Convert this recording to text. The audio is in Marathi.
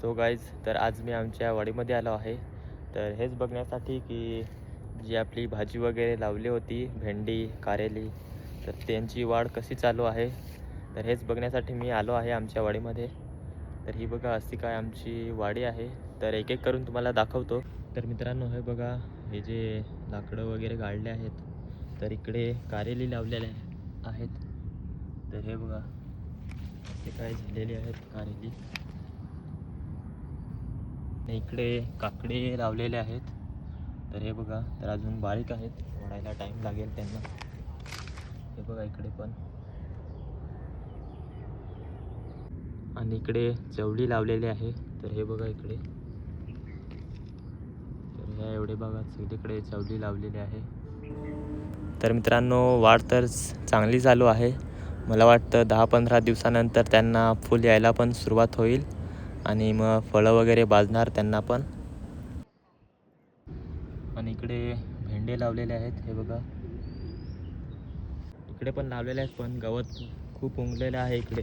सो गाईज, तर आज मी आमच्या वाडीमध्ये आलो आहे. तर हेच बघण्यासाठी की जी आपली भाजी वगैरे लावली होती, भेंडी, कारेली, तर त्यांची वाढ कशी चालू आहे, तर हेच बघण्यासाठी मी आलो आहे आमच्या वाडीमध्ये. तर ही बघा अशी काय आमची वाडी आहे. तर एक एक करून तुम्हाला दाखवतो. तर मित्रांनो, हे बघा, हे जे लाकडं वगैरे गाळले आहेत, तर इकडे कारेली लावलेले आहेत. तर हे बघा असे काय झालेले आहेत कारेली. इकडे काकडे लावलेले आहेत. तर हे बघा, तर अजून बारीक आहेत, वाढायला टाईम लागेल त्यांना. हे बघा इकडे पण, आणि इकडे चवळी लावलेली आहे. तर हे बघा इकडे, तर ह्या एवढे बघा सगळीकडे चवळी लावलेली आहे. तर मित्रांनो, वाढ तर चांगली चालू आहे. मला वाटतं 10-15 दिवसानंतर त्यांना फुल यायला पण सुरुवात होईल आणि मग फळं वगैरे बाजणार त्यांना पण. आणि इकडे भेंडे लावलेले आहेत. हे बघा इकडे पण लावलेले आहेत, पण गवत खूप उमलेलं आहे इकडे.